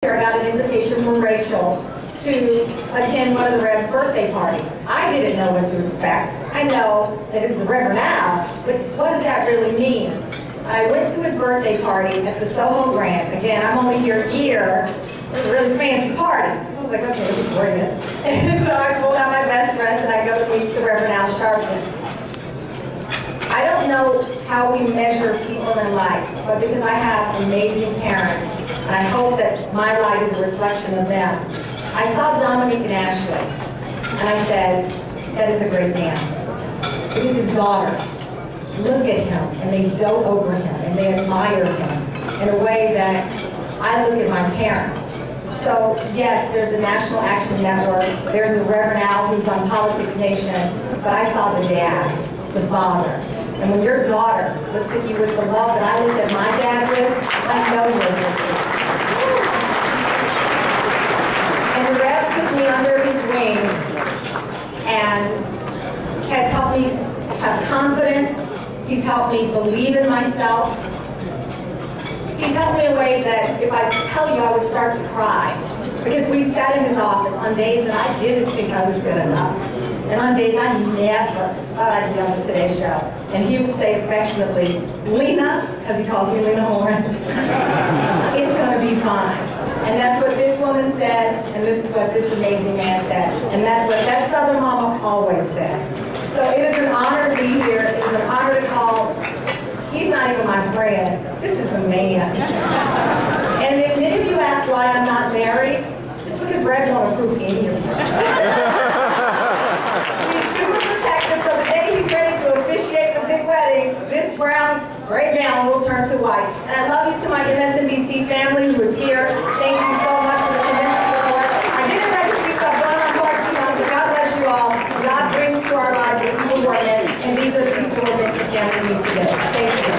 I got an invitation from Rachel to attend one of the Rev's birthday parties. I didn't know what to expect. I know that it's the Reverend Al, but what does that really mean? I went to his birthday party at the Soho Grand. Again, I'm only here a year. It was a really fancy party. So I was like, okay, let's bring it. And so I pulled out my best dress and I go to meet the Reverend Al Sharpton. I don't know how we measure people in life, but because I have amazing parents, and I hope that my light is a reflection of them. I saw Dominic and Ashley, and I said, that is a great man. Because his daughters look at him, and they dote over him, and they admire him in a way that I look at my parents. So yes, there's the National Action Network, there's the Reverend Al who's on Politics Nation, but I saw the dad, the father. And when your daughter looks at you with the love that I looked at my dad with, I know you're with me. And the Rev took me under his wing and has helped me have confidence. He's helped me believe in myself. He's helped me in ways that if I tell you I would start to cry. Because we've sat in his office on days that I didn't think I was good enough. And on days I never thought I'd be on the Today Show. And he would say affectionately, Lena, because he calls me Lena Horn, it's going to be fine. And that's what this woman said, and this is what this amazing man said. And that's what that Southern mama always said. So it is an honor to be here. It is an honor to call. He's not even my friend. This is the man. And if many of you ask why I'm not married, it's because Rev won't approve any of you. He's super protective, so the day he's ready to officiate the big wedding, this brown, gray gown will turn to white. And I love you to my MSNBC family who is here. Thank you so much for the tremendous support. I didn't write a speech about going on far too long, but God bless you all. God brings to our lives the people who are in, and these are the people who are meant to stand with me today. Thank you.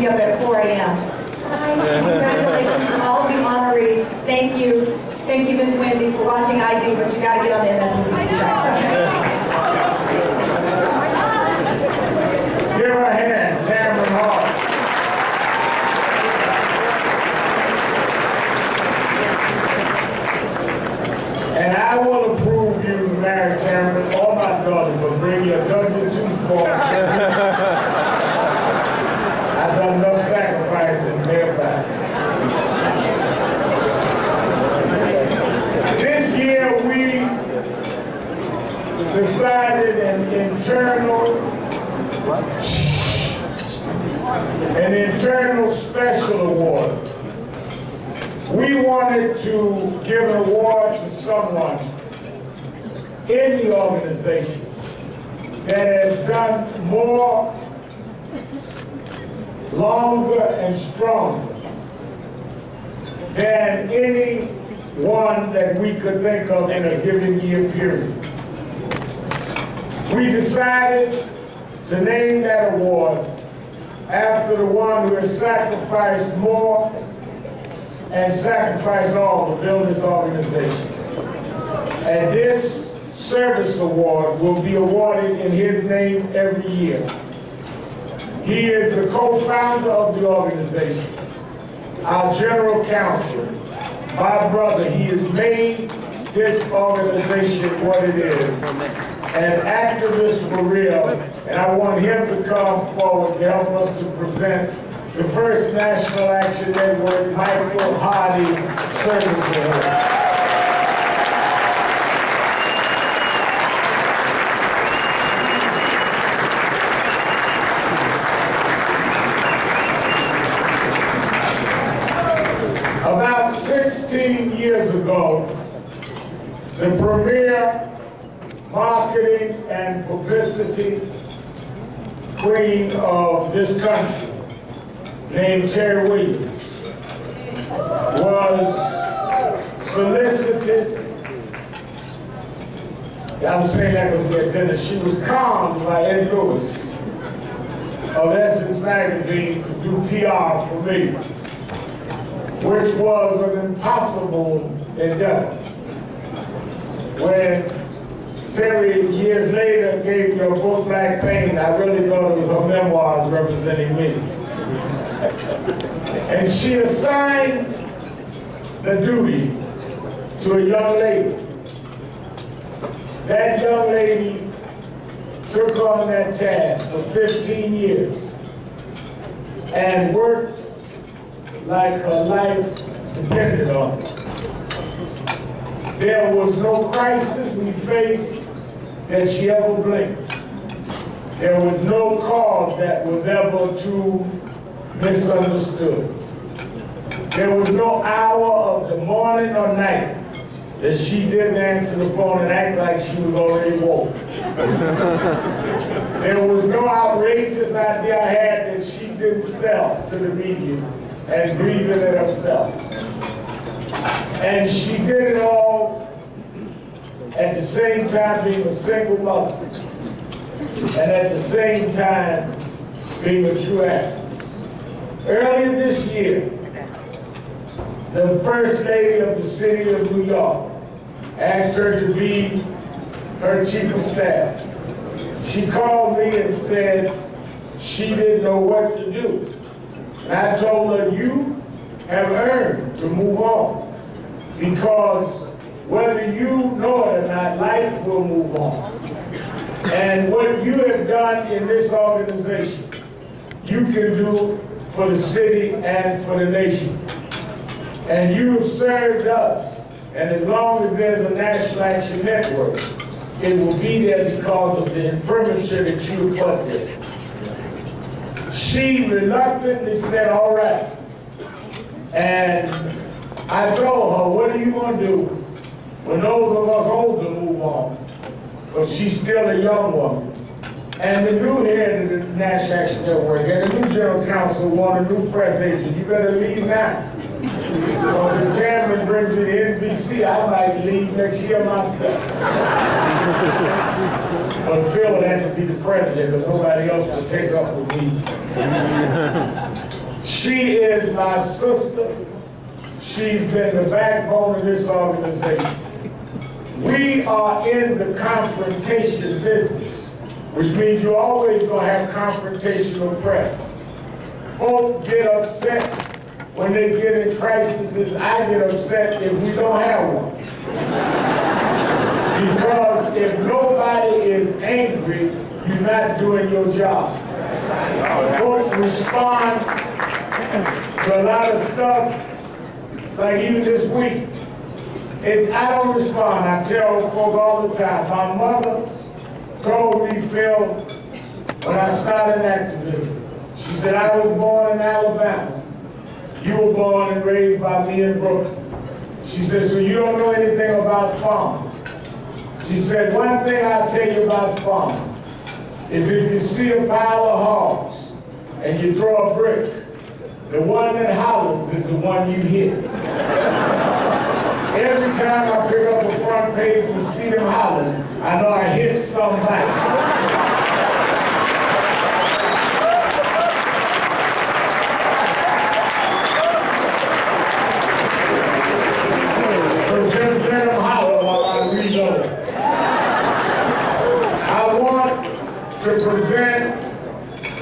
Up at 4 a.m. Congratulations to all of the honorees. Thank you. Thank you, Ms. Wendy, for watching ID, but you got to get on the MSNBC track. Give her a hand, Tamron Hall. And I will approve you to marry Tamron, all my daughters, but bring your W-2 form. I've done enough sacrifice and thereby. This year we decided an internal special award. We wanted to give an award to someone in the organization that has done more, longer and stronger than any one that we could think of in a given year period. We decided to name that award after the one who has sacrificed more and sacrificed all to build this organization. And this service award will be awarded in his name every year. He is the co-founder of the organization, our general counsel, my brother. He has made this organization what it is, an activist for real, and I want him to come forward to help us to present the first National Action Network Michael Hardy Service Award. About 16 years ago, the premier marketing and publicity queen of this country, named Terry Williams, was solicited. I'm saying that was at dinner. She was conned by Ed Lewis of Essence Magazine to do PR for me, which was an impossible endeavor. When Several years later, gave me a book, Black Pain. I really thought it was her memoirs representing me. And she assigned the duty to a young lady. That young lady took on that task for 15 years and worked like her life depended on it. There was no crisis we faced that she ever blinked. There was no cause that was ever too misunderstood. There was no hour of the morning or night that she didn't answer the phone and act like she was already woke. There was no outrageous idea I had that she didn't sell to the media and breathe in it herself. And she did it all at the same time being a single mother and at the same time being a true activist. Earlier this year, the First Lady of the City of New York asked her to be her chief of staff. She called me and said she didn't know what to do. And I told her, you have earned to move on. Because whether you know it or not, life will move on. And what you have done in this organization, you can do for the city and for the nation. And you have served us. And as long as there's a National Action Network, it will be there because of the imprimatur that you have put there. She reluctantly said, all right. And I told her, what are you going to do when those of us older move on? But she's still a young woman. And the new head of the National Action Network and the new general counsel want a new press agent. You better leave now. Because the chairman brings me to NBC, I might leave next year myself. But Phil would have to be the president because nobody else will take up with me. She is my sister. She's been the backbone of this organization. We are in the confrontation business, which means you're always going to have confrontational press. Folk get upset when they get in crises. I get upset if we don't have one. Because if nobody is angry, you're not doing your job. Folk respond to a lot of stuff. Like even this week, if I don't respond, I tell folk all the time. My mother told me, Phil, when I started activism, she said, I was born in Alabama. You were born and raised by me in Brooklyn. She said, so you don't know anything about farming. She said, one thing I'll tell you about farming is if you see a pile of hogs and you throw a brick, the one that hollers is the one you hit. Every time I pick up the front page and see them hollering, I know I hit somebody. So just let them holler while I reload. I want to present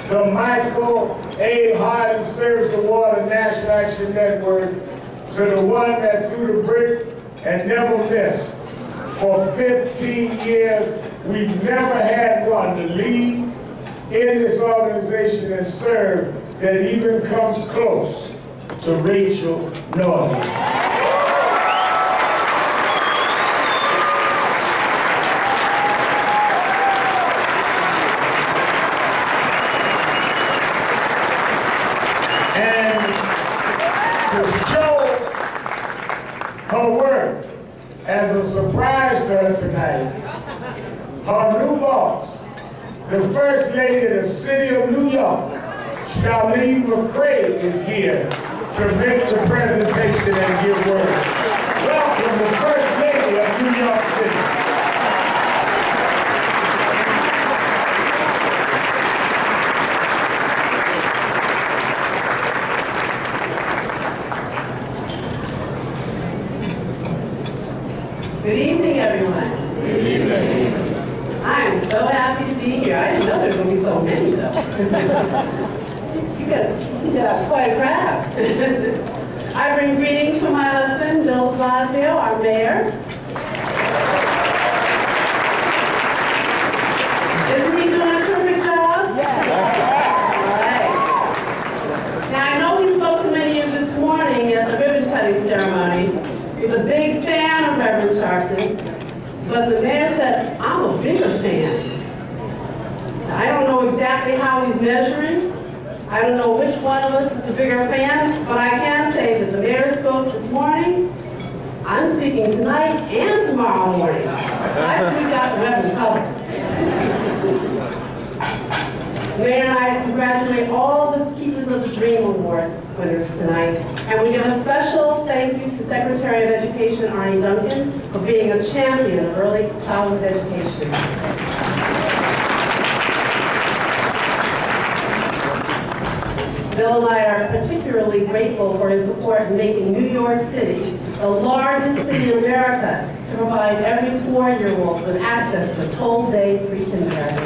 the Michael A. Harding Service Award of National Action Network to the one that threw the brick and never missed. For 15 years, we've never had one to lead in this organization and serve that even comes close to Rachel Norman. Her work as a surprise to her tonight. Her new boss, the First Lady of the City of New York, Charlene McCray, is here to make the presentation and give word. Welcome, the First Lady of New York City. Good evening, everyone. Good evening. be here. I didn't know there were going to be so many, though. you got quite a crowd. I bring greetings from my husband, Bill de Blasio, our mayor. Isn't he doing a terrific job? Yes. All right. Now, I know he spoke to many of you this morning at the ribbon cutting ceremony. He's a big fan of Reverend Sharpton, but the mayor said, I'm a bigger fan. I don't know exactly how he's measuring. I don't know which one of us is the bigger fan, but I can say that the mayor spoke this morning. I'm speaking tonight and tomorrow morning. So I think we got the Reverend covered. The mayor and I congratulate all the Keepers of the Dream Award winners tonight. And we give a special thank you to Secretary of Education Arnie Duncan for being a champion of early childhood education. Bill and I are particularly grateful for his support in making New York City the largest city in America to provide every 4-year-old with access to full-day pre-kindergarten.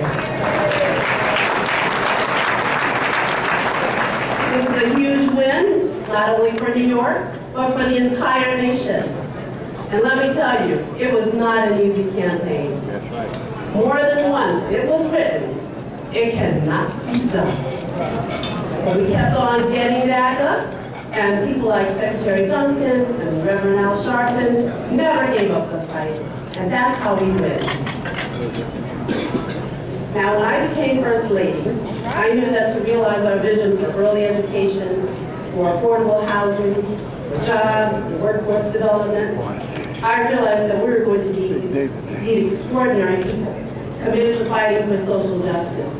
This is a huge win, not only for New York, but for the entire nation. And let me tell you, it was not an easy campaign. More than once, it was written, it cannot be done. But we kept on getting back up, and people like Secretary Duncan and Reverend Al Sharpton never gave up the fight, and that's how we win. Now, when I became First Lady, I knew that to realize our vision for early education, for affordable housing, for jobs, and workforce development, I realized that we were going to need extraordinary people committed to fighting for social justice.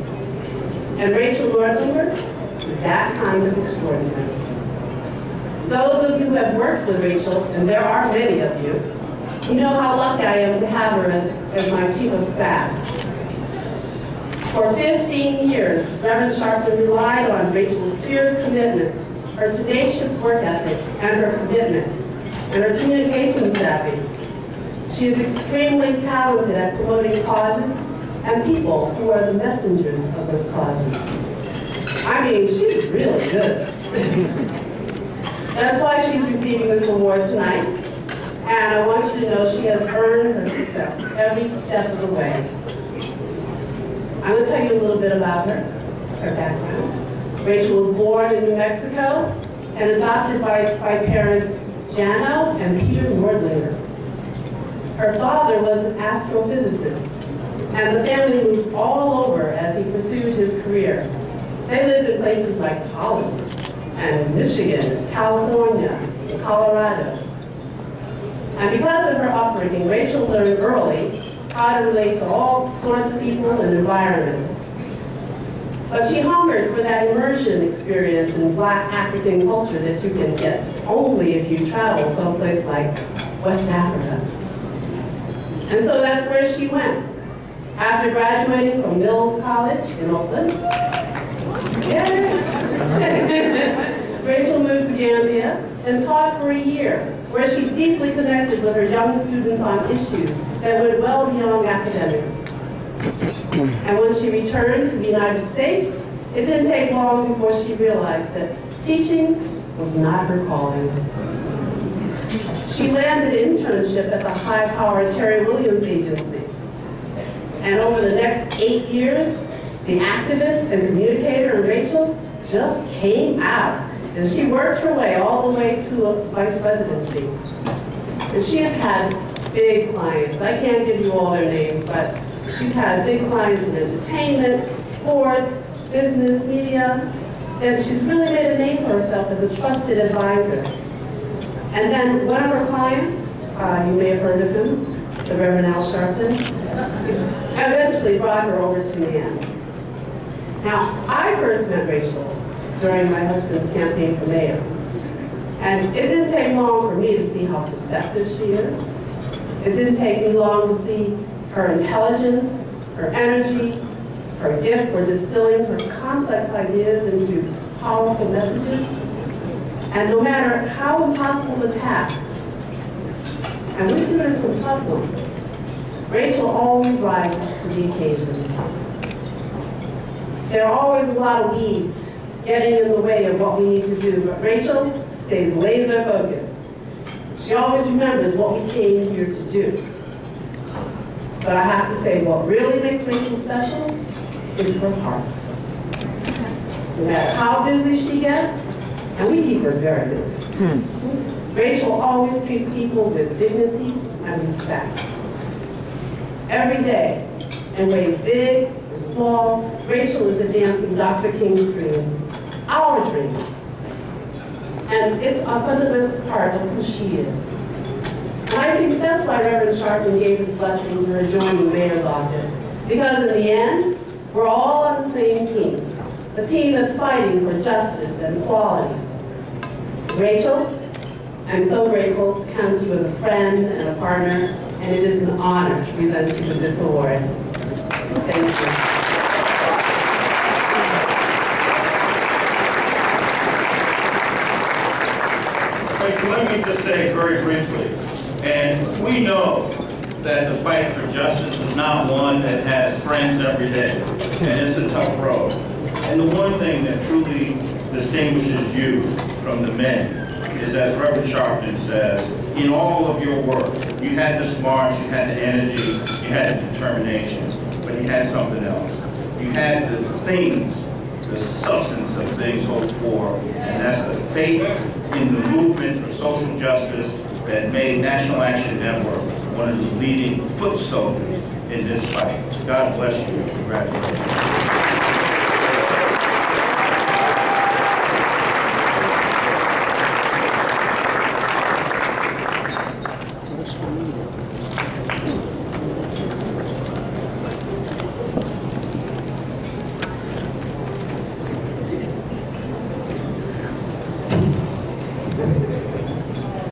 And Rachel Nordlinger is that kind of extraordinary. Those of you who have worked with Rachel, and there are many of you, you know how lucky I am to have her as my chief of staff. For 15 years, Reverend Sharpton relied on Rachel's fierce commitment, her tenacious work ethic, and her commitment, and her communication savvy. She is extremely talented at promoting causes and people who are the messengers of those causes. I mean, she's really good. That's why she's receiving this award tonight. And I want you to know she has earned her success every step of the way. I'm going to tell you a little bit about her background. Rachel was born in New Mexico and adopted by parents Jano and Peter Nordlinger. Her father was an astrophysicist, and the family moved all over as he pursued his career. They lived in places like Hollywood, and Michigan, California, and Colorado. And because of her upbringing, Rachel learned early how to relate to all sorts of people and environments. But she hungered for that immersion experience in Black African culture that you can get only if you travel someplace like West Africa. And so that's where she went. After graduating from Mills College in Oakland, Rachel moved to Gambia and taught for a year, where she deeply connected with her young students on issues that went well beyond academics. And when she returned to the United States, it didn't take long before she realized that teaching was not her calling. She landed an internship at the high-powered Terry Williams Agency. And over the next 8 years, the activist and communicator in Rachel just came out. And she worked her way all the way to a vice presidency. And she has had big clients. I can't give you all their names, but she's had big clients in entertainment, sports, business, media, and she's really made a name for herself as a trusted advisor. And then one of her clients, you may have heard of him, the Reverend Al Sharpton, eventually brought her over to NAN. Now, I first met Rachel during my husband's campaign for mayor. And it didn't take long for me to see how perceptive she is. It didn't take me long to see her intelligence, her energy, her gift for distilling her complex ideas into powerful messages. And no matter how impossible the task, and we've given her some tough ones, Rachel always rises to the occasion. There are always a lot of weeds getting in the way of what we need to do, but Rachel stays laser focused. She always remembers what we came here to do. But I have to say, what really makes Rachel special is her heart. No matter how busy she gets, and we keep her very busy, Rachel always treats people with dignity and respect. Every day, in ways big and small, Rachel is advancing Dr. King's dream, our dream. And it's a fundamental part of who she is. And I think that's why Reverend Sharpton gave his blessing to her joining the mayor's office. Because in the end, we're all on the same team. The team that's fighting for justice and equality. Rachel, I'm so grateful to count you as a friend and a partner, and it is an honor to present you with this award. Thank you. Let me just say very briefly, and we know that the fight for justice is not one that has friends every day, and it's a tough road. And the one thing that truly distinguishes you from the men is, as Reverend Sharpton says, in all of your work, you had the smarts, you had the energy, you had the determination, but you had something else. You had the things, the substance of things hoped for, and that's the faith in the movement for social justice that made National Action Network one of the leading foot soldiers in this fight. God bless you. Congratulations.